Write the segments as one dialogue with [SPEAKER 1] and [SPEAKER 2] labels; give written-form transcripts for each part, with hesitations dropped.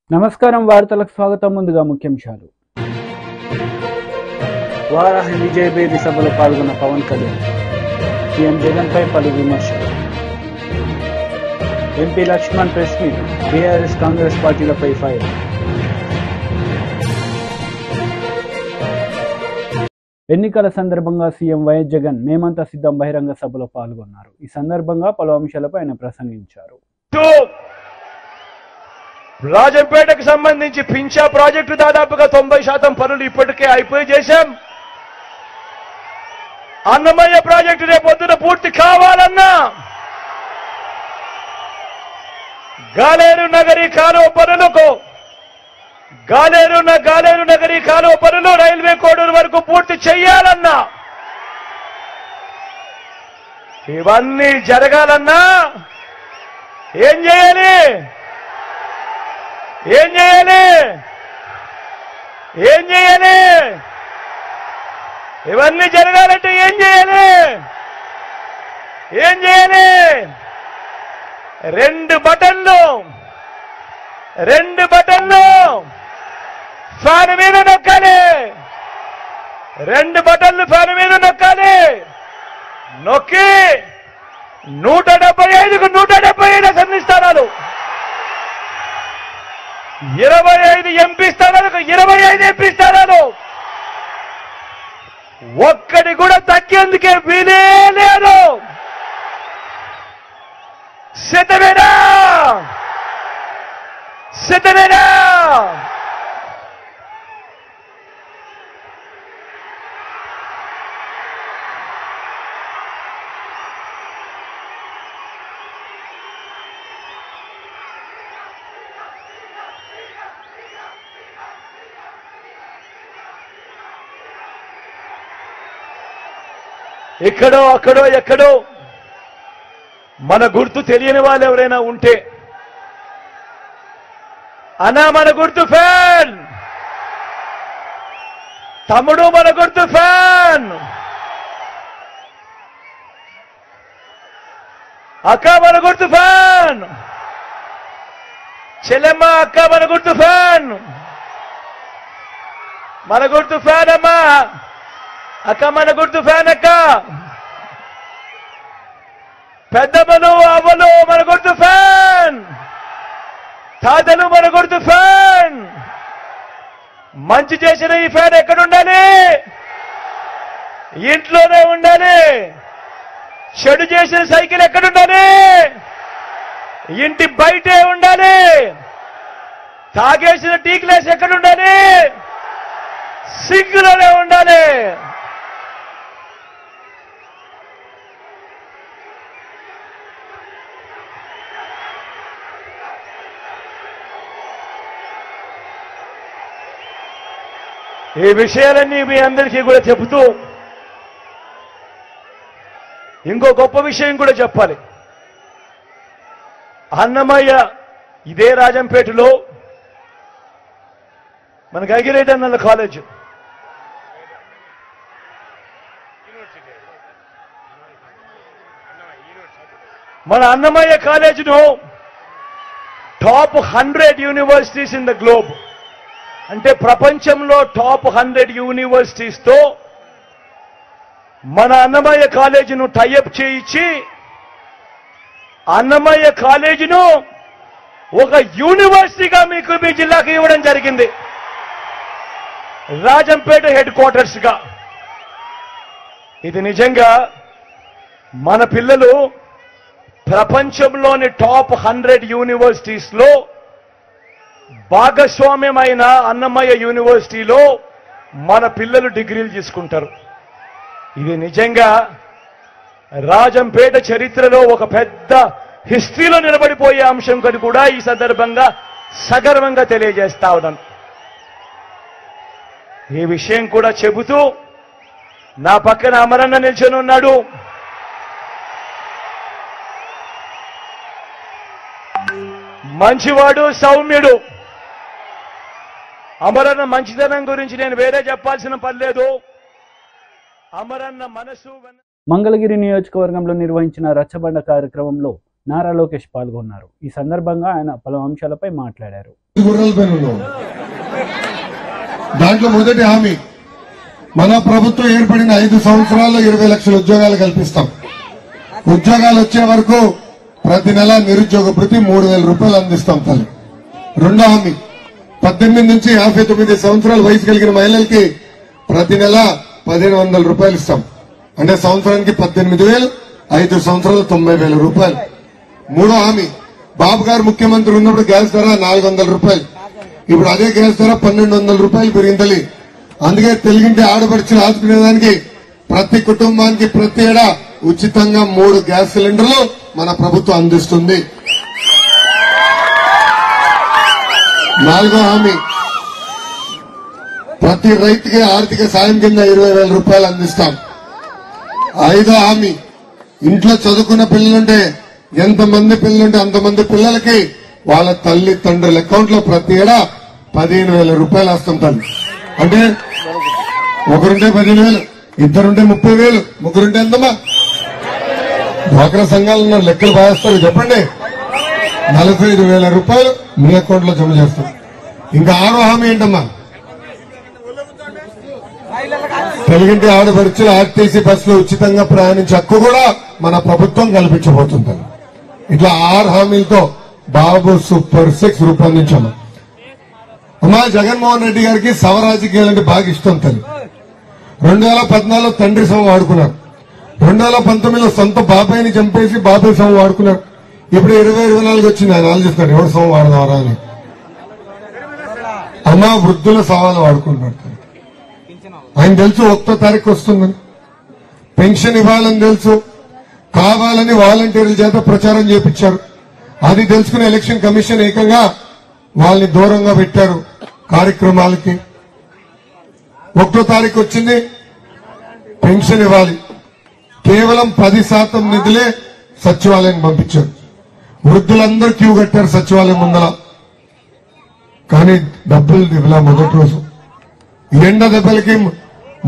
[SPEAKER 1] నమస్కారం వార్తలకు స్వాగతం. ముందుగా ముఖ్యాంశాలు. వారాహి విజయభేరి సభలో పాల్గొన్న పవన్ కళ్యాణ్, సీఎం జగన్పై పలు విమర్శలు. MP Laxman press meet, BRS Congress పార్టీలపై ఫైర్. ఎన్నికల సందర్భంగా సీఎం వైఎస్ జగన్ మేమంతా సిద్ధం బహిరంగ సభలో పాల్గొన్నారు. ఈ సందర్భంగా పలు అంశాలపై ఆయన ప్రసంగించారు.
[SPEAKER 2] రాజంపేటకు సంబంధించి పింఛా ప్రాజెక్టు దాదాపుగా 90% పనులు ఇప్పటికే అయిపోయి చేశాం. అన్నమయ్య ప్రాజెక్టు రేపొద్దున పూర్తి కావాలన్నా గాలేరు నగరీ కాలువ పనులు రైల్వే కోడూరు వరకు పూర్తి చెయ్యాలన్నా, ఇవన్నీ జరగాలన్నా ఏం చేయాలి? ఇవన్నీ జరగాలంటే ఏం చేయాలి? రెండు బటన్లు ఫ్యాన్ మీద నొక్కాలి. రెండు బటన్లు ఫ్యాన్ మీద నొక్కాలి. నొక్కి 175కు 175 అసెంబ్లీ స్థానాలు, 25 ఎంపీ స్థానాలకు 25 ఎంపీ స్థానాలు, ఒక్కడి కూడా తగ్గేందుకే వీలే లేదు. సిద్ధమేనా? ఇక్కడో అక్కడో ఎక్కడో మన గుర్తు తెలియని వాళ్ళు ఎవరైనా ఉంటే, అన్నా మన గుర్తు ఫ్యాన్, తమ్ముడు మన గుర్తు ఫ్యాన్, అక్క మన గుర్తు ఫ్యాన్, చెల్లెమ్మ అక్క మన గుర్తు ఫ్యాన్, మన గుర్తు ఫ్యాన్ అమ్మా, అక్క మన గుర్తు ఫ్యాన్, అక్క పెద్దమ్మలు అవ్వలు మన గుర్తు ఫ్యాన్, తాతలు మన గుర్తు ఫ్యాన్. మంచి చేసిన ఈ ఫ్యాన్ ఎక్కడ ఉండాలి? ఇంట్లోనే ఉండాలి. చెడు చేసిన సైకిల్ ఎక్కడ ఉండాలి? ఇంటి బయటే ఉండాలి. తాగేసిన టీ గ్లాస్ ఎక్కడ ఉండాలి? సింక్లోనే ఉండాలి. ఈ విషయాలన్నీ మీ అందరికీ కూడా చెబుతూ ఇంకో గొప్ప విషయం కూడా చెప్పాలి. అన్నమయ్య ఇదే రాజంపేటలో మనకి అగిరెడ్డి అన్నల కాలేజ్, మన అన్నమయ్య కాలేజీను top 100 universities in the globe, అంటే ప్రపంచంలో టాప్ 100 యూనివర్సిటీస్ తో మన అన్నమయ్య కాలేజీను టైఅప్ చేయించి అన్నమయ్య కాలేజీను ఒక యూనివర్సిటీగా మీకు మీ జిల్లాకు ఇవ్వడం జరిగింది, రాజంపేట హెడ్ క్వార్టర్స్ గా. ఇది నిజంగా మన పిల్లలు ప్రపంచంలోని టాప్ 100 యూనివర్సిటీస్ లో భాగస్వామ్యమైన అన్నమయ్య యూనివర్సిటీలో మన పిల్లలు డిగ్రీలు తీసుకుంటారు. ఇది నిజంగా రాజంపేట చరిత్రలో ఒక పెద్ద హిస్టరీలో నిలబడిపోయే అంశం కని కూడా ఈ సందర్భంగా సగర్వంగా తెలియజేస్తా ఉన్నాను. ఈ విషయం కూడా చెబుతూ నా పక్కన అమరన్న నిల్చొని ఉన్నాడు. మంచివాడు, సౌమ్యుడు. అమరన్న మంచితనం గురించి నేను వేరే చెప్పాల్సిన పని లేదు. అమరన్న మనసు.
[SPEAKER 1] మంగళగిరి నియోజకవర్గంలో నిర్వహించిన రచ్చబండ కార్యక్రమంలో నారా లోకేష్ పాల్గొన్నారు. ఈ సందర్భంగా ఆయన పలు అంశాలపై మాట్లాడారు.
[SPEAKER 3] దాంట్లో మొదటి హామీ మన ప్రభుత్వం ఏర్పడిన 5 సంవత్సరాల్లో 20 లక్షల ఉద్యోగాలు కల్పిస్తాం. ఉద్యోగాలు వచ్చే వరకు ప్రతి నెల నిరుద్యోగ భృతి 3,000 రూపాయలు అందిస్తాం తల్లి. రెండో హామీ 18 నుంచి 59 సంవత్సరాల వయసు కలిగిన మహిళలకి ప్రతి నెల 1,500 రూపాయలు ఇస్తాం. అంటే సంవత్సరానికి 18,000, 5 సంవత్సరాలు 90,000 రూపాయలు. మూడో హామీ బాబు గారు ముఖ్యమంత్రి ఉన్నప్పుడు గ్యాస్ ధర 400 రూపాయలు, ఇప్పుడు అదే గ్యాస్ ధర 1,200 రూపాయలు పెరిగింది. అందుకే తెలుగింటి ఆడపడుచులు ఆదుకునేదానికి ప్రతి కుటుంబానికి ప్రతి ఏడా ఉచితంగా 3 గ్యాస్ సిలిండర్లు మన ప్రభుత్వం అందిస్తుంది. నాలుగో హామీ ప్రతి రైతుకి ఆర్థిక సాయం కింద 20,000 రూపాయలు అందిస్తాం. ఐదో హామీ ఇంట్లో చదువుకున్న పిల్లలుంటే ఎంతమంది పిల్లలుంటే అంతమంది పిల్లలకి వాళ్ళ తల్లి తండ్రుల అకౌంట్ లో ప్రతి ఏడా 15,000 రూపాయలు వస్తాం తల్లి. అంటే ఒకరుంటే 15,000, ఇద్దరుంటే 30,000, ముగ్గురుంటే ఎంతమ్మా? డ్వాక్రా సంఘాలు ఉన్నారు, లెక్కలు బాగేస్తారు చెప్పండి. 45,000 రూపాయలు మీ అకౌంట్ లో జమ చేస్తాం. ఇంకా ఆరో హామీ ఏంటమ్మా? తెలుగింటి ఆడపడుచులు ఆర్టీసీ బస్సులో ఉచితంగా ప్రయాణించే హక్కు కూడా మన ప్రభుత్వం కల్పించబోతుంది. ఇట్లా 6 హామీలతో బాబు సూపర్ 6 రూపొందించాము. అమ్మా జగన్మోహన్ రెడ్డి గారికి సవరాజకీయాలంటే బాగా ఇష్టం తల్లి. 2014లో తండ్రి సమ వాడుకున్నారు. 2019లో సొంత బాబాయిని చంపేసి బాబాయ్ సమ వాడుకున్నారు. ఇప్పుడు 2024 వచ్చింది, ఆయన ఆలోచిస్తున్నారు ఎవరు సమ వాడదారా అని. అమ్మా వృద్ధుల సవాలు వాడుకుంటున్నారు. ఆయన తెలుసు 1వ తారీఖు వస్తుందని, పెన్షన్ ఇవ్వాలని తెలుసు, కావాలని వాలంటీర్ల చేత ప్రచారం చేపించారు. అది తెలుసుకుని ఎలక్షన్ కమిషన్ ఏకంగా వాళ్ళని దూరంగా పెట్టారు కార్యక్రమాలకి. 1వ తారీఖు వచ్చింది, పెన్షన్ ఇవ్వాలి. కేవలం 10% నిధులే సచివాలయం పంపించారు. వృద్ధులందరూ క్యూ కట్టారు సచివాలయం ముందర, కానీ డబ్బులు ఇవ్వలా. మొదటి రోజు ఎండ దెబ్బలకి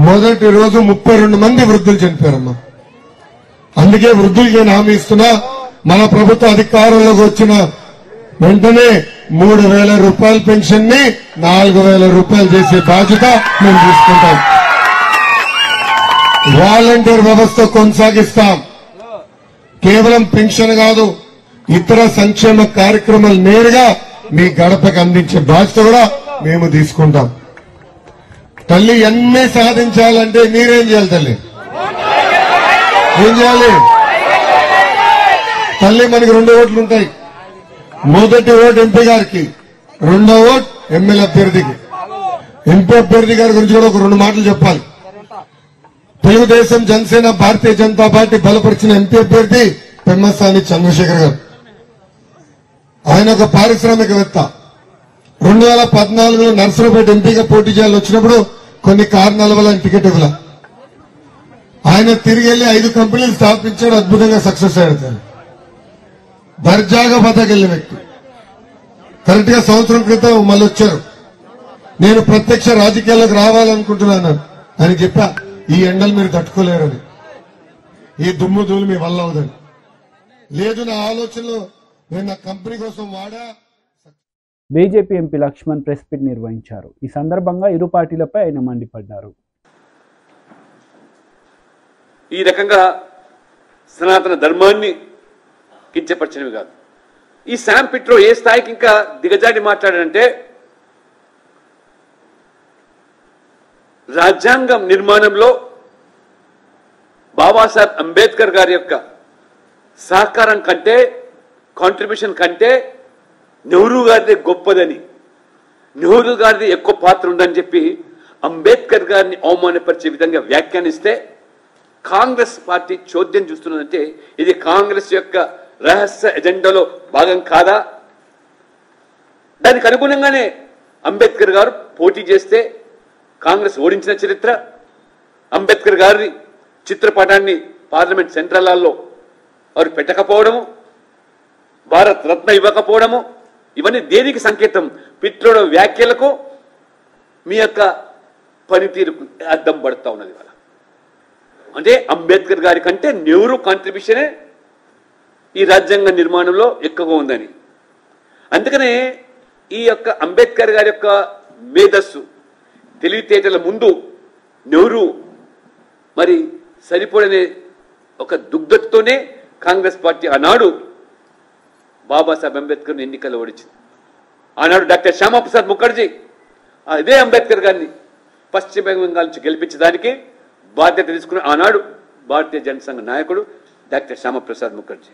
[SPEAKER 3] మొదటి రోజు 32 మంది వృద్ధులు చనిపోయారమ్మా. అందుకే వృద్ధులకి నేను హామీ ఇస్తున్నా, మన ప్రభుత్వ అధికారంలోకి వచ్చిన వెంటనే 3,000 రూపాయల పెన్షన్ ని 4,000 రూపాయలు చేసే బాధ్యత మేము తీసుకుంటాం. వాలంటీర్ వ్యవస్థ కొనసాగిస్తాం. కేవలం పెన్షన్ కాదు, ఇతర సంక్షేమ కార్యక్రమాలు నేరుగా మీ గడపకు అందించే బాధ్యత కూడా మేము తీసుకుంటాం. తల్లి ఎన్ని సాధించాలంటే మీరేం చేయాలి తల్లి? ఏం చేయాలి తల్లి? మనకి 2 ఓట్లు ఉంటాయి. మొదటి ఓటు ఎంపీ గారికి, రెండో ఓటు ఎమ్మెల్యే అభ్యర్థికి. ఎంపీ అభ్యర్థి గారి గురించి కూడా ఒక 2 మాటలు చెప్పాలి. తెలుగుదేశం, జనసేన, భారతీయ జనతా పార్టీ బలపరిచిన ఎంపీ అభ్యర్థి పెమ్మసాని చంద్రశేఖర్ గారు. ఆయన ఒక పారిశ్రామికవేత్త. 2014లో నర్సరావుపేట ఎంపీగా పోటీ చేయాలని వచ్చినప్పుడు కొన్ని కారణాల వల్ల ఆయన టికెట్ ఇవ్వాల. ఆయన తిరిగి వెళ్లి 5 కంపెనీలు స్థాపించాడు, అద్భుతంగా సక్సెస్ అయ్యాడు. దర్జాగా బతకెళ్లిన వ్యక్తి. కరెక్ట్ గా సంవత్సరం క్రితం మళ్ళీ వచ్చారు. నేను ప్రత్యక్ష రాజకీయాల్లోకి రావాలనుకుంటున్నాను అని చెప్పా. ఈ ఎండలు మీరు తట్టుకోలేరని, ఈ దుమ్ము ధూళి మీ వల్ల అవదని. లేదు, నా ఆలోచనలో నేను నా కంపెనీ కోసం వాడా.
[SPEAKER 1] BJP MP Laxman press meet నిర్వహించారు. ఈ సందర్భంగా ఇరు పార్టీలపై ఆయన మండిపడ్డారు.
[SPEAKER 4] ఈ రకంగా సనాతన ధర్మాన్ని కించపరిచినవి కాదు. ఈ శామ్ పిట్రో ఏ స్థాయికి ఇంకా దిగజాడి మాట్లాడాడంటే, రాజ్యాంగం నిర్మాణంలో బాబాసాహెబ్ అంబేద్కర్ గారి యొక్క సహకారం కంటే, కాంట్రిబ్యూషన్ కంటే నెహ్రూ గారిది గొప్పదని, నెహ్రూ గారిది ఎక్కువ పాత్ర ఉందని చెప్పి అంబేద్కర్ గారిని అవమానపరిచే విధంగా వ్యాఖ్యానిస్తే కాంగ్రెస్ పార్టీ చోద్యం చూస్తున్నదంటే ఇది కాంగ్రెస్ యొక్క రహస్య ఎజెండాలో భాగం కాదా? దానికి అనుగుణంగానే అంబేద్కర్ గారు పోటీ చేస్తే కాంగ్రెస్ ఓడించిన చరిత్ర, అంబేద్కర్ గారి చిత్రపటాన్ని పార్లమెంట్ సెంట్రల్ హాల్లో వారు పెట్టకపోవడము, భారత్ రత్న ఇవ్వకపోవడము, ఇవన్నీ దేనికి సంకేతం? పిట్రోడ వ్యాఖ్యలకు మీ యొక్క పనితీరుకు అద్దం పడుతూ ఉన్నది. వాళ్ళ అంటే అంబేద్కర్ గారి కంటే నెహ్రూ కాంట్రిబ్యూషనే ఈ రాజ్యాంగ నిర్మాణంలో ఎక్కువగా ఉందని. అందుకనే ఈ యొక్క అంబేద్కర్ గారి యొక్క మేధస్సు తెలివితేటల ముందు నెహ్రూ మరి సరిపడనే ఒక దుగ్ధతతోనే కాంగ్రెస్ పార్టీ ఆనాడు బాబాసాహెబ్ అంబేద్కర్ ఎన్నికల్లో ఓడించింది. ఆనాడు డాక్టర్ శ్యామాప్రసాద్ ముఖర్జీ అదే అంబేద్కర్ గారిని పశ్చిమ బెంగాల్ నుంచి గెలిపించడానికి బాధ్యత తీసుకున్న ఆనాడు భారతీయ జనసంఘ నాయకుడు డాక్టర్ శ్యామాప్రసాద్ ముఖర్జీ.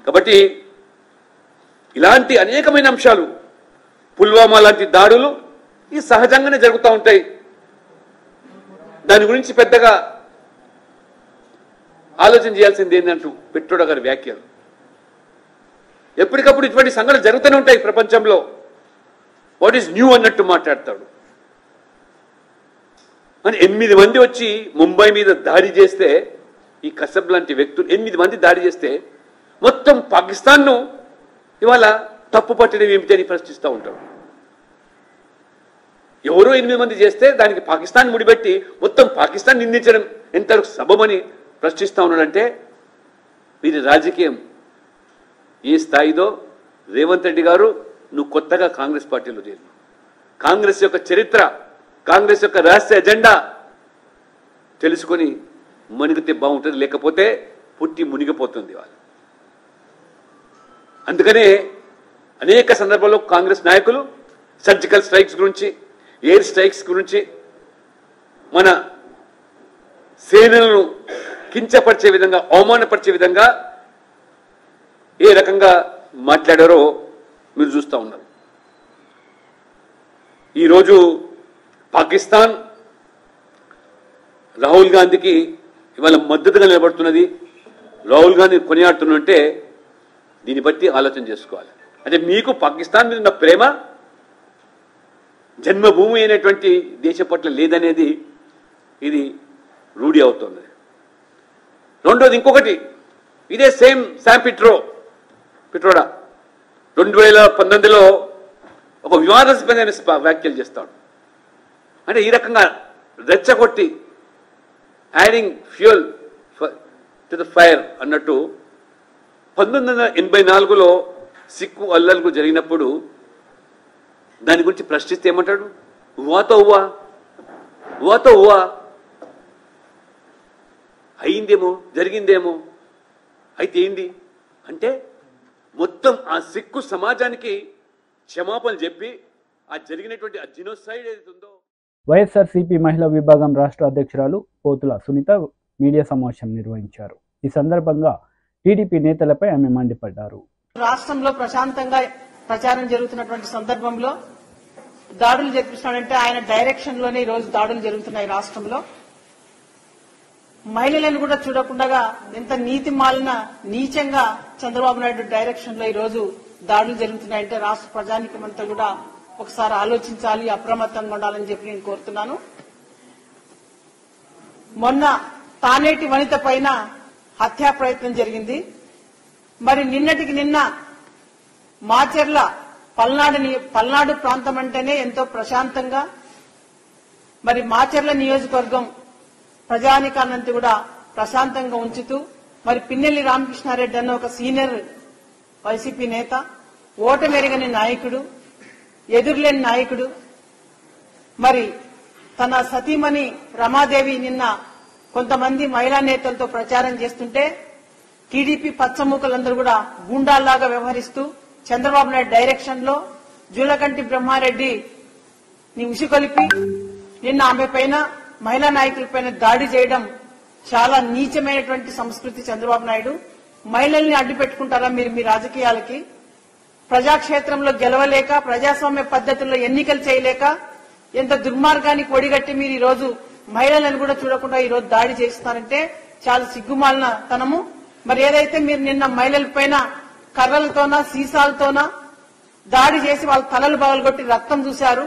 [SPEAKER 4] కాబట్టి ఇలాంటి అనేకమైన అంశాలు, పుల్వామా లాంటి దాడులు ఈ సహజంగానే జరుగుతూ ఉంటాయి. దాని గురించి పెద్దగా ఆలోచన చేయాల్సింది ఏంటంటూ పిట్రోడా గారి వ్యాఖ్యలు. ఎప్పటికప్పుడు ఇటువంటి సంఘటనలు జరుగుతూనే ఉంటాయి ప్రపంచంలో. వాట్ ఈజ్ న్యూ అన్నట్టు మాట్లాడతాడు. అని 8 మంది వచ్చి ముంబై మీద దాడి చేస్తే, ఈ కసబ్ లాంటి వ్యక్తులు 8 మంది దాడి చేస్తే మొత్తం పాకిస్తాన్ను ఇవాళ తప్పు పట్టడం ఏమిటి అని ప్రశ్నిస్తూ ఉంటాడు. ఎవరో 8 మంది చేస్తే దానికి పాకిస్తాన్ ముడిపెట్టి మొత్తం పాకిస్తాన్ నిందించడం ఎంతవరకు సబబని ప్రశ్నిస్తూ ఉన్నాడంటే వీరి రాజకీయం ఏ స్థాయిదో. రేవంత్ రెడ్డి గారు, నువ్వు కొత్తగా కాంగ్రెస్ పార్టీలో చేరు. కాంగ్రెస్ యొక్క చరిత్ర, కాంగ్రెస్ యొక్క రహస్య ఎజెండా తెలుసుకొని మునిగితే బాగుంటుంది, లేకపోతే పుట్టి మునిగిపోతుంది వాళ్ళు. అందుకనే అనేక సందర్భాల్లో కాంగ్రెస్ నాయకులు సర్జికల్ స్ట్రైక్స్ గురించి, ఎయిర్ స్ట్రైక్స్ గురించి, మన సేనలను కించపరిచే విధంగా, అవమానపరిచే విధంగా ఏ రకంగా మాట్లాడారో మీరు చూస్తూ ఉన్నారు. ఈరోజు పాకిస్తాన్ రాహుల్ గాంధీకి ఇవాళ మద్దతుగా నిలబడుతున్నది, రాహుల్ గాంధీ కొనియాడుతున్నంటే దీన్ని బట్టి ఆలోచన చేసుకోవాలి. అంటే మీకు పాకిస్తాన్ మీద ఉన్న ప్రేమ జన్మభూమి అయినటువంటి దేశం పట్ల లేదనేది ఇది రూఢి అవుతుంది. రెండోది ఇంకొకటి, ఇదే సేమ్ శామ్ పిట్రోడా 2019లో ఒక వివాదాస్పదమైన వ్యాఖ్యలు చేస్తాడు. అంటే ఈ రకంగా రెచ్చగొట్టి adding fuel to the fire అన్నట్టు 1984లో సిక్కు అల్లర్లు జరిగినప్పుడు దాని గురించి ప్రశ్నిస్తే ఏమంటాడు? ఉవ్వాతో ఉవ్వా అయిందేమో, జరిగిందేమో, అయితే ఏంది అంటే మొత్తం ఆ సిక్కు సమాజానికి క్షమాపణలు చెప్పి ఆ జరిగినటువంటి ఆ జినోసైడ్ ఏదైతుందో.
[SPEAKER 1] వైఎస్ఆర్సీపీ మహిళా విభాగం రాష్ట్ర అధ్యక్షురాలు పోతుల సునీత మీడియా సమావేశం నిర్వహించారు. ఈ సందర్భంగా టీడీపీ నేతలపై ఆమె మండిపడ్డారు.
[SPEAKER 5] రాష్ట్రంలో ప్రశాంతంగా ప్రచారం జరుగుతున్నటువంటి సందర్భంలో దాడులు జరిపిస్తున్నాడంటే ఆయన డైరెక్షన్ లోనే ఈ రోజు దాడులు జరుగుతున్నాయి రాష్ట్రంలో. మహిళలను కూడా చూడకుండా ఎంత నీతి మాలిన నీచంగా చంద్రబాబు నాయుడు డైరెక్షన్ లో ఈ రోజు దాడులు జరుగుతున్నాయంటే రాష్ట్ర ప్రజానికమంతా కూడా ఒకసారి ఆలోచించాలి, అప్రమత్తంగా ఉండాలని చెప్పి నేను కోరుతున్నాను. మొన్న తానేటి వనిత పైన హత్యా ప్రయత్నం జరిగింది. మరి నిన్నటికి నిన్న మాచెర్ల పల్నాడు ప్రాంతం అంటేనే ఎంతో ప్రశాంతంగా, మరి మాచెర్ల నియోజకవర్గం ప్రజానికాన్నంతా కూడా ప్రశాంతంగా ఉంచుతూ, మరి పిన్నెల్లి రామకృష్ణారెడ్డి అన్న ఒక సీనియర్ వైసీపీ నేత, ఓటమెరగని నాయకుడు, ఎదురులేని నాయకుడు, మరి తన సతీమణి రమాదేవి నిన్న కొంతమంది మహిళా నేతలతో ప్రచారం చేస్తుంటే టీడీపీ పచ్చమూకలందరూ కూడా గూండాల్లాగా వ్యవహరిస్తూ చంద్రబాబు నాయుడు డైరెక్షన్ లో జూలకంటి బ్రహ్మారెడ్డి ని ఉసికొలిపి నిన్న ఆమె పైన, మహిళా నాయకులపైన దాడి చేయడం చాలా నీచమైనటువంటి సంస్కృతి. చంద్రబాబు నాయుడు మహిళల్ని అడ్డు పెట్టుకుంటారా మీరు మీ రాజకీయాలకి? ప్రజాక్షేత్రంలో గెలవలేక, ప్రజాస్వామ్య పద్ధతుల్లో ఎన్నికలు చేయలేక ఎంత దుర్మార్గానికి ఒడిగట్టి మీరు ఈ రోజు మహిళలను కూడా చూడకుండా ఈ రోజు దాడి చేస్తారంటే చాలా సిగ్గుమాలిన తనము. మరి ఏదైతే మీరు నిన్న మహిళల పైన కర్రలతోనా సీసాలతోనా దాడి చేసి వాళ్ళ తలలు పగలగొట్టి రక్తం చూశారు,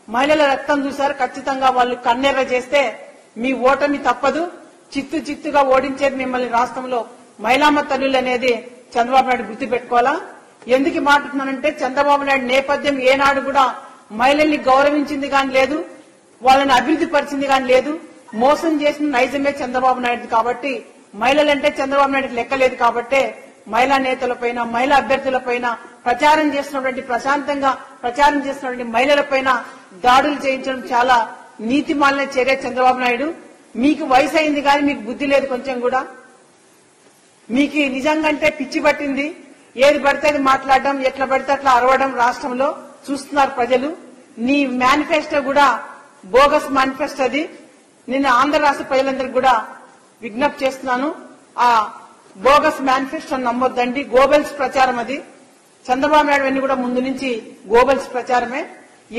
[SPEAKER 5] మహిళల రక్తం చూశారు, ఖచ్చితంగా వాళ్ళు కన్నెర్ర చేస్తే మీ ఓటమి తప్పదు. చిత్తుగా ఓడించేది మిమ్మల్ని రాష్ట్రంలో మహిళామ తల్లులు అనేది చంద్రబాబు నాయుడు గుర్తుపెట్టుకోవాలా. ఎందుకు మాట్లాడుతున్నానంటే చంద్రబాబు నాయుడు నేపథ్యం ఏనాడు కూడా మహిళల్ని గౌరవించింది కానీ లేదు, వాళ్ళని అభివృద్ధి పరిచింది కానీ లేదు. మోసం చేసిన నైజమే చంద్రబాబు నాయుడు. కాబట్టి మహిళలంటే చంద్రబాబు నాయుడు లెక్కలేదు. కాబట్టే మహిళా నేతలపైన, మహిళా అభ్యర్థులపైన, ప్రశాంతంగా ప్రచారం చేస్తున్నటువంటి మహిళలపైన దాడులు చేయించడం చాలా నీతిమాలిన చర్య చంద్రబాబు నాయుడు. మీకు వయసు అయింది కానీ మీకు బుద్ధి లేదు కొంచెం కూడా. మీకు నిజంగా పిచ్చి పట్టింది. ఏది పడితే అది మాట్లాడడం, ఎట్లా పడితే అట్లా అరవడం రాష్ట్రంలో చూస్తున్నారు ప్రజలు. నీ మేనిఫెస్టో కూడా బోగస్ మేనిఫెస్టో. అది నిన్న ఆంధ్ర రాష్ట్ర ప్రజలందరికీ కూడా విజ్ఞప్తి చేస్తున్నాను, ఆ బోగస్ మేనిఫెస్టో నమ్మొద్దండి. గోబెల్స్ ప్రచారం అది. చంద్రబాబు నాయుడు అన్ని కూడా ముందు నుంచి గోబెల్స్ ప్రచారమే.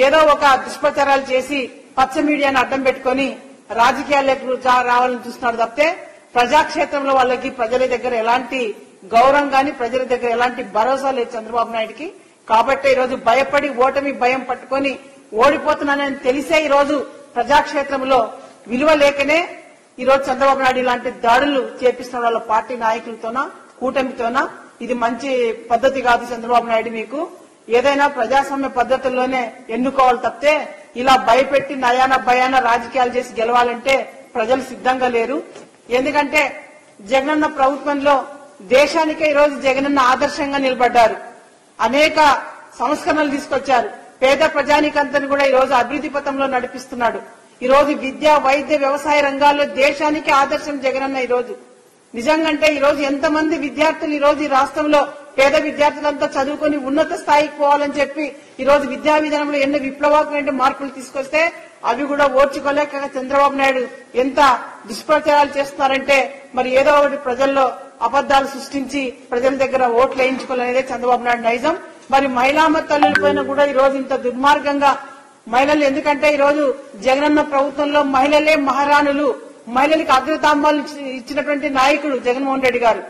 [SPEAKER 5] ఏదో ఒక దుష్ప్రచారాలు చేసి పచ్చ మీడియాను అడ్డం పెట్టుకుని రాజకీయాలకు రావాలని చూస్తున్నాడు తప్పితే ప్రజాక్షేత్రంలో వాళ్ళకి ప్రజల దగ్గర ఎలాంటి గౌరవం గాని, ప్రజల దగ్గర ఎలాంటి భరోసా లేదు చంద్రబాబు నాయుడుకి. కాబట్టి ఈరోజు భయపడి ఓటమి భయం పట్టుకొని ఓడిపోతున్నానని తెలిసే ఈరోజు ప్రజాక్షేత్రంలో విలువ లేకనే ఈరోజు చంద్రబాబు నాయుడు ఇలాంటి దాడులు చేపిస్తున్న వాళ్ళ పార్టీ నాయకులతోనా, కూటమితోనా. ఇది మంచి పద్ధతి కాదు చంద్రబాబు నాయుడు. మీకు ఏదైనా ప్రజాస్వామ్య పద్ధతుల్లోనే ఎన్నుకోవాలి తప్పితే ఇలా భయపెట్టి నయాన భయాన రాజకీయాలు చేసి గెలవాలంటే ప్రజలు సిద్ధంగా లేరు. ఎందుకంటే జగనన్న ప్రభుత్వంలో దేశానికే ఈరోజు జగనన్న ఆదర్శంగా నిలబడ్డారు. అనేక సంస్కరణలు తీసుకొచ్చారు. పేద ప్రజానికంతని కూడా ఈరోజు అభివృద్ధి పథంలో నడిపిస్తున్నాడు. ఈరోజు విద్య, వైద్య, వ్యవసాయ రంగాల్లో దేశానికి ఆదర్శం జగనన్న. ఈరోజు నిజంగా ఈరోజు ఎంతమంది విద్యార్థులు ఈరోజు ఈ రాష్ట్రంలో పేద విద్యార్థులంతా చదువుకొని ఉన్నత స్థాయికి పోవాలని చెప్పి ఈరోజు విద్యా విధానంలో ఎన్నో విప్లవాత్మక మార్పులు తీసుకొస్తే అవి కూడా ఓర్చుకోలేక చంద్రబాబు నాయుడు ఎంత దుష్ప్రచారాలు చేస్తున్నారంటే మరి ఏదో ఒకటి ప్రజల్లో అబద్దాలు సృష్టించి ప్రజల దగ్గర ఓట్లు వేయించుకోవాలనేదే చంద్రబాబు నాయుడు నైజం. మరి మహిళామ తల్లులపైన కూడా ఈరోజు ఇంత దుర్మార్గంగా మహిళలు, ఎందుకంటే ఈరోజు జగనన్న ప్రభుత్వంలో మహిళలే మహారాణులు, మహిళలకు అగ్రతాంబాలు ఇచ్చినటువంటి నాయకుడు జగన్మోహన్ రెడ్డి గారు.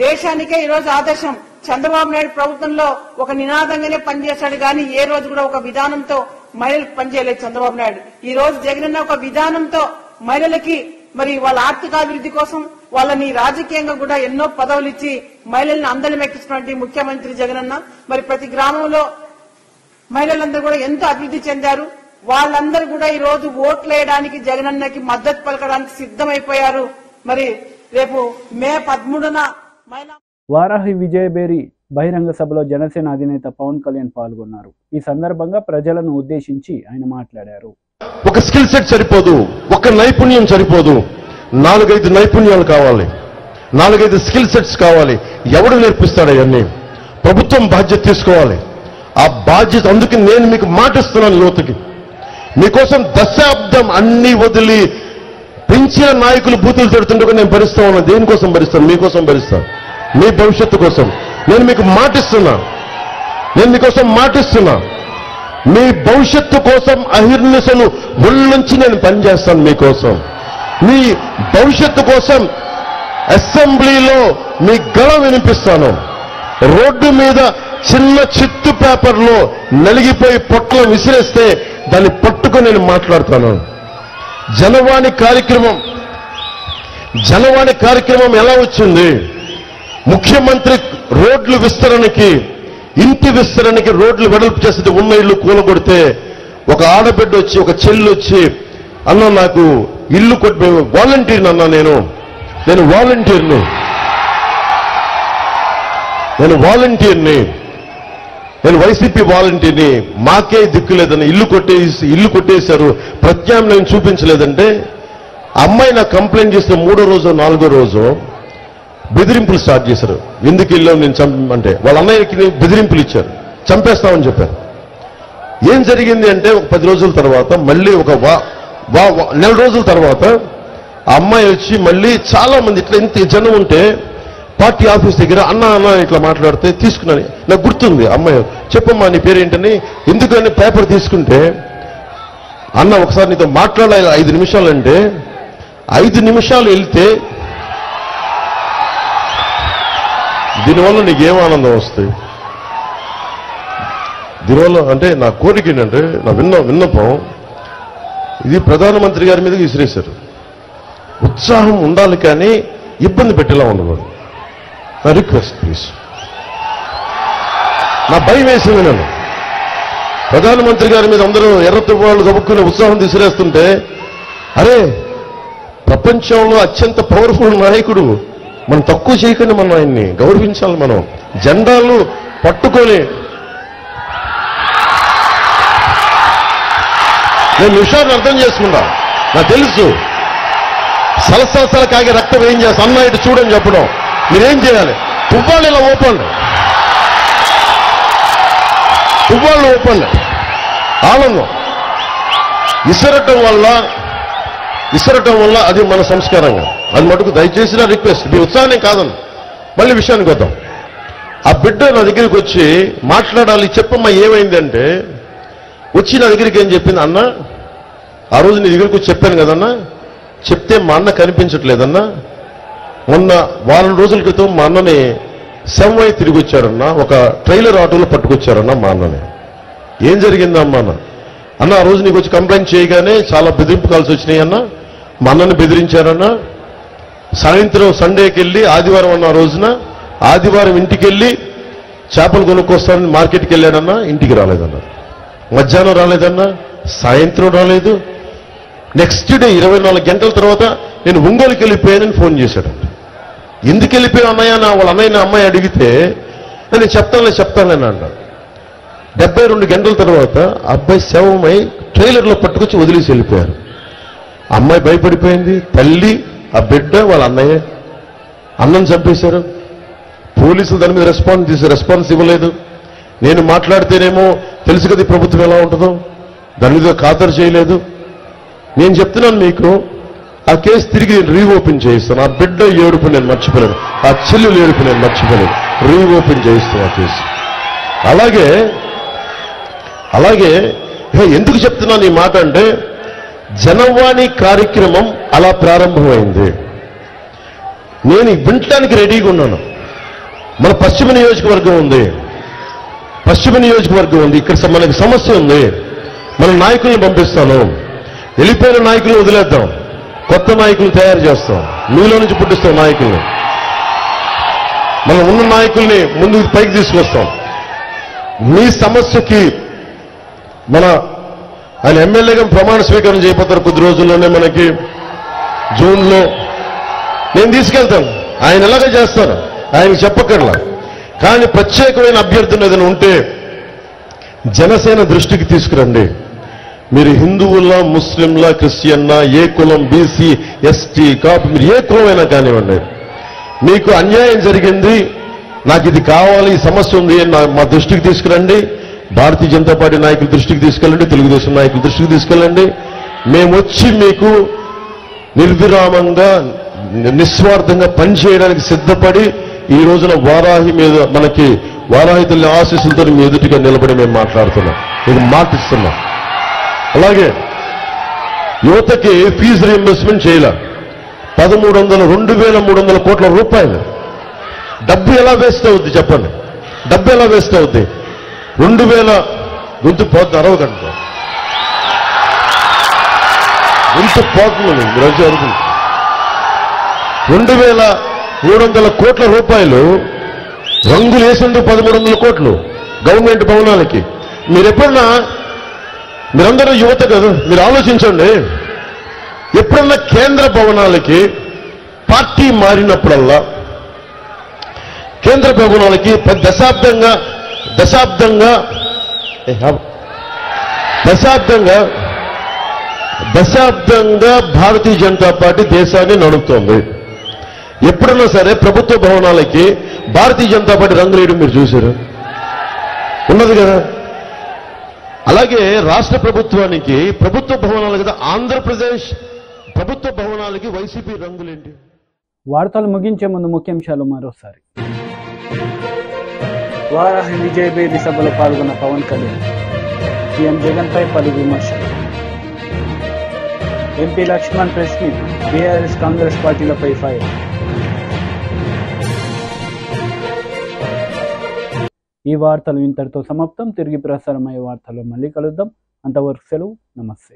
[SPEAKER 5] దేశానికే ఈరోజు ఆదర్శం. చంద్రబాబు నాయుడు ప్రభుత్వంలో ఒక నినాదంగానే పనిచేశాడు కానీ ఏ రోజు కూడా ఒక విధానంతో మహిళలకు పనిచేయలేదు చంద్రబాబు నాయుడు. ఈ రోజు జగనన్న ఒక విధానంతో మహిళలకి మరి వాళ్ళ ఆర్థికాభివృద్ధి కోసం వాళ్ళని రాజకీయంగా కూడా ఎన్నో పదవులు ఇచ్చి మహిళల్ని అందలం ఎక్కించినటువంటి ముఖ్యమంత్రి జగనన్న. మరి ప్రతి గ్రామంలో మహిళలందరూ కూడా ఎంతో అభివృద్ధి చెందారు. వాళ్ళందరూ కూడా ఈ రోజు ఓట్లు వేయడానికి జగనన్నకి మద్దతు పలకడానికి సిద్ధమైపోయారు. మరి రేపు మే 13న
[SPEAKER 1] వారాహి విజయబేరి బహిరంగ సభలో జనసేన అధినేత పవన్ కళ్యాణ్ పాల్గొన్నారు. ఈ సందర్భంగా ప్రజలను ఉద్దేశించి ఆయన మాట్లాడారు.
[SPEAKER 6] ఒక స్కిల్ సెట్ సరిపోదు, ఒక నైపుణ్యం సరిపోదు, 4-5 నైపుణ్యాలు కావాలి, 4-5 స్కిల్ సెట్స్ కావాలి. ఎవడు నేర్పిస్తాడు అవన్నీ? ప్రభుత్వం బాధ్యత తీసుకోవాలి. ఆ బాధ్యత, అందుకే నేను మీకు మాటిస్తున్నాను యువతకి, మీకోసం దశాబ్దం అన్ని వదిలి పెంచిన నాయకులు బూతులు తిడుతుంటే నేను భరిస్తా ఉన్నాను. దేనికోసం భరిస్తాను? మీకోసం భరిస్తాను, మీ భవిష్యత్తు కోసం. నేను మీకు మాటిస్తున్నా, నేను మీకోసం మాటిస్తున్నా, మీ భవిష్యత్తు కోసం అహిర్నిశలు ఒళ్ళుంచి నేను పనిచేస్తాను మీకోసం. మీ భవిష్యత్తు కోసం అసెంబ్లీలో మీ గళ వినిపిస్తాను. రోడ్డు మీద చిన్న చిత్తు పేపర్లో నలిగిపోయి పొట్ల విసిరేస్తే దాన్ని పట్టుకొని నేను మాట్లాడతాను. జనవాణి కార్యక్రమం ఎలా వచ్చింది? ముఖ్యమంత్రి రోడ్లు విస్తరణకి, ఇంటి విస్తరణకి రోడ్లు వెడల్పు చేస్తే ఉన్న ఇల్లు కూలగొడితే ఒక ఆడబిడ్డ వచ్చి, ఒక చెల్లి వచ్చి, అన్న నాకు ఇల్లు కొట్టి వాలంటీర్ని అన్నా, నేను వాలంటీర్ని, నేను వైసీపీ వాలంటీర్ని, మాకే దిక్కు లేదని ఇల్లు కొట్టేశారు, ప్రత్యామ్నాయం చూపించలేదంటే అమ్మాయి నాకు కంప్లైంట్ చేస్తే 3వ రోజు 4వ రోజు బెదిరింపులు స్టార్ట్ చేశారు. ఎందుకు వెళ్ళావు నేను అంటే వాళ్ళ అన్నయ్యకి బెదిరింపులు ఇచ్చారు, చంపేస్తామని చెప్పారు. ఏం జరిగింది అంటే ఒక 10 రోజుల తర్వాత మళ్ళీ ఒక నెల రోజుల తర్వాత ఆ అమ్మాయి వచ్చి మళ్ళీ చాలా మంది ఇట్లా ఇంత జనం ఉంటే పార్టీ ఆఫీస్ దగ్గర అన్న ఇట్లా మాట్లాడితే తీసుకున్నాను. నాకు గుర్తుంది, అమ్మాయి చెప్పమ్మా నీ పేరేంటని. ఎందుకని పేపర్ తీసుకుంటే, అన్న ఒకసారి నీతో మాట్లాడాలి 5 నిమిషాలు అంటే 5 నిమిషాలు వెళ్తే దీనివల్ల నీకేం ఆనందం వస్తుంది? దీనివల్ల అంటే నా కోరిక ఏంటంటే, నా విన్నపం ఇది ప్రధానమంత్రి గారి మీదకి విసిరేశారు. ఉత్సాహం ఉండాలి కానీ ఇబ్బంది పెట్టేలా ఉండకూడదు. నా రిక్వెస్ట్ ప్లీజ్. నా భయం వేసింది, నేను ప్రధానమంత్రి గారి మీద అందరూ ఎర్రతో వాళ్ళు గబుక్కుని ఉత్సాహం విసిరేస్తుంటే, అరే ప్రపంచంలో అత్యంత పవర్ఫుల్ నాయకుడు మనం తక్కువ చేయకుండా మనం ఆయన్ని గౌరవించాలి. మనం జెండాలు పట్టుకొని నేను విషయాన్ని అర్థం చేసుకుంటా. నాకు తెలుసు సలసలసల కాగే రక్తం ఏం చేస్తా అన్న ఇటు చూడని చెప్పడం. మీరేం చేయాలి? తువ్వాళ్ళు ఇలా ఓపండి, తువ్వాళ్ళు ఓపండి. ఆనందం ఇసరటం వల్ల అది మన సంస్కారంగా, అది మటుకు దయచేసి నా రిక్వెస్ట్. మీ ఉత్సాహం కాదన్న. మళ్ళీ విషయానికి వద్దాం. ఆ బిడ్డ నా దగ్గరికి వచ్చి మాట్లాడాలి, చెప్పమ్మా ఏమైందంటే వచ్చి నా దగ్గరికి ఏం చెప్పింది, అన్న ఆ రోజు నీ దగ్గరికి వచ్చి చెప్పాను కదన్నా, చెప్తే మా అన్న కనిపించట్లేదన్నా, మొన్న వారం రోజుల క్రితం మా అన్నని శవమై తిరిగి వచ్చారన్నా, ఒక ట్రైలర్ ఆటోలో పట్టుకొచ్చారన్నా మా అన్నని. ఏం జరిగిందమ్మా అన్న ఆ రోజు నీకు వచ్చి కంప్లైంట్ చేయగానే చాలా బెదిరింపు కాల్సి వచ్చినాయి అన్న, మా అన్నని బెదిరించారన్నా. సాయంత్రం సండేకి వెళ్ళి ఆదివారం అన్న రోజున ఆదివారం ఇంటికి వెళ్ళి చేపలు కొనుక్కొస్తానని మార్కెట్కి వెళ్ళాడన్నా, ఇంటికి రాలేదన్నా. మధ్యాహ్నం రాలేదన్నా, సాయంత్రం రాలేదు. నెక్స్ట్ డే 24 గంటల తర్వాత నేను ఒంగోలుకి వెళ్ళిపోయానని ఫోన్ చేశాడంట. ఎందుకు వెళ్ళిపోయావు అన్నయ్య నా వాళ్ళ అన్నయ్య అమ్మాయి అడిగితే నేను చెప్తానులే అన్నాడు. 72 గంటల తర్వాత అబ్బాయి శవమై ట్రైలర్లో పట్టుకొచ్చి వదిలేసి వెళ్ళిపోయారు. అమ్మాయి భయపడిపోయింది. తల్లి, ఆ బిడ్డ, వాళ్ళ అన్నయ్య అన్నను చంపేశారు. పోలీసులు దాని మీద రెస్పాన్స్ ఇవ్వలేదు. నేను మాట్లాడితేనేమో తెలుసు కదా ప్రభుత్వం ఎలా ఉంటుందో, దాని మీద ఖాతరు చేయలేదు. నేను చెప్తున్నాను మీకు, ఆ కేసు తిరిగి రీఓపెన్ చేయిస్తాను. ఆ బిడ్డ ఏడుపు నేను మర్చిపోలేను, ఆ చెల్లెలు ఏడుపు నేను మర్చిపోలేను. రీఓపెన్ చేయిస్తాను ఆ కేసు. అలాగే ఎందుకు చెప్తున్నాను ఈ మాట అంటే, జనవాణి కార్యక్రమం అలా ప్రారంభమైంది. నేను వినటానికి రెడీగా ఉన్నాను. మన పశ్చిమ నియోజకవర్గం ఉంది, ఇక్కడ మనకి సమస్య ఉంది. మన నాయకుల్ని పంపిస్తాను, వెళ్ళిపోయిన నాయకులను వదిలేద్దాం, కొత్త నాయకులు తయారు చేస్తాం, మీలో నుంచి పుట్టిస్తాం నాయకుల్ని. మనం ఉన్న నాయకుల్ని ముందుకు పైకి తీసుకొస్తాం. మీ సమస్యకి ఆయన ఎమ్మెల్యేగా ప్రమాణ స్వీకారం చేయబోతారు కొద్ది రోజుల్లోనే, మనకి జూన్లో. నేను తీసుకెళ్తాను, ఆయన ఎలాగ చేస్తాను ఆయనకి చెప్పక్కర్లా. కానీ ప్రత్యేకమైన అభ్యర్థులు ఏదైనా ఉంటే జనసేన దృష్టికి తీసుకురండి. మీరు హిందువులా, ముస్లింలా, క్రిస్టియన్నా, ఏ కులం, బీసీ, ఎస్టీ, కాపు, మీరు ఏ కులమైనా కానివ్వండి, మీకు అన్యాయం జరిగింది, నాకు ఇది కావాలి, ఈ సమస్య ఉంది అని మా దృష్టికి తీసుకురండి. భారతీయ జనతా పార్టీ నాయకుల దృష్టికి తీసుకెళ్ళండి, తెలుగుదేశం నాయకుల దృష్టికి తీసుకెళ్ళండి. మేము వచ్చి మీకు నిర్విరామంగా, నిస్వార్థంగా పనిచేయడానికి సిద్ధపడి ఈ రోజున వారాహి మీద మనకి వారాహి తల్లి ఆశీస్సులతో మీ ఎదుటిగా నిలబడి మేము మాట్లాడుతున్నాం, మీకు మాటిస్తున్నాం. అలాగే యువతకి ఫీజు రీయింబర్స్మెంట్ చేయాల 2,300 కోట్ల రూపాయలు. డబ్బు ఎలా వేస్ట్ అవుద్ది చెప్పండి? డబ్బు ఎలా వేస్ట్ అవుద్ది? 2,000 గొంతు పోతుంది, అరవగంట గొంతు పోతుంది. రోజు అరుగుతుంది. 2,300 కోట్ల రూపాయలు రంగులు వేసేందుకు 1,300 కోట్లు గవర్నమెంట్ భవనాలకి. మీరందరూ యువత కదా, మీరు ఆలోచించండి. ఎప్పుడన్నా కేంద్ర భవనాలకి పార్టీ మారినప్పుడల్లా కేంద్ర భవనాలకి దశాబ్దంగా భారతీయ జనతా పార్టీ దేశాన్ని నడుపుతోంది. ఎప్పుడన్నా సరే ప్రభుత్వ భవనాలకి భారతీయ జనతా పార్టీ రంగులు వేయడం మీరు చూశారు? ఉన్నది కదా. అలాగే రాష్ట్ర ప్రభుత్వానికి ప్రభుత్వ భవనాలు కదా, ఆంధ్రప్రదేశ్ ప్రభుత్వ భవనాలకి వైసీపీ రంగులేంటి?
[SPEAKER 1] వార్తలు ముగించే ముందు ముఖ్యాంశాలు మరోసారి. వారాహి విజయభేరి సభలో పాల్గొన్న పవన్ కళ్యాణ్, సీఎం జగన్పై పలు విమర్శలు. MP Laxman press meet, BRS Congress పార్టీలపై ఫైర్. ఈ వార్తలు ఇంతటితో సమాప్తం. తిరిగి ప్రసారమయ్యే వార్తల్లో మళ్ళీ కలుద్దాం. అంతవరకు సెలవు. నమస్తే.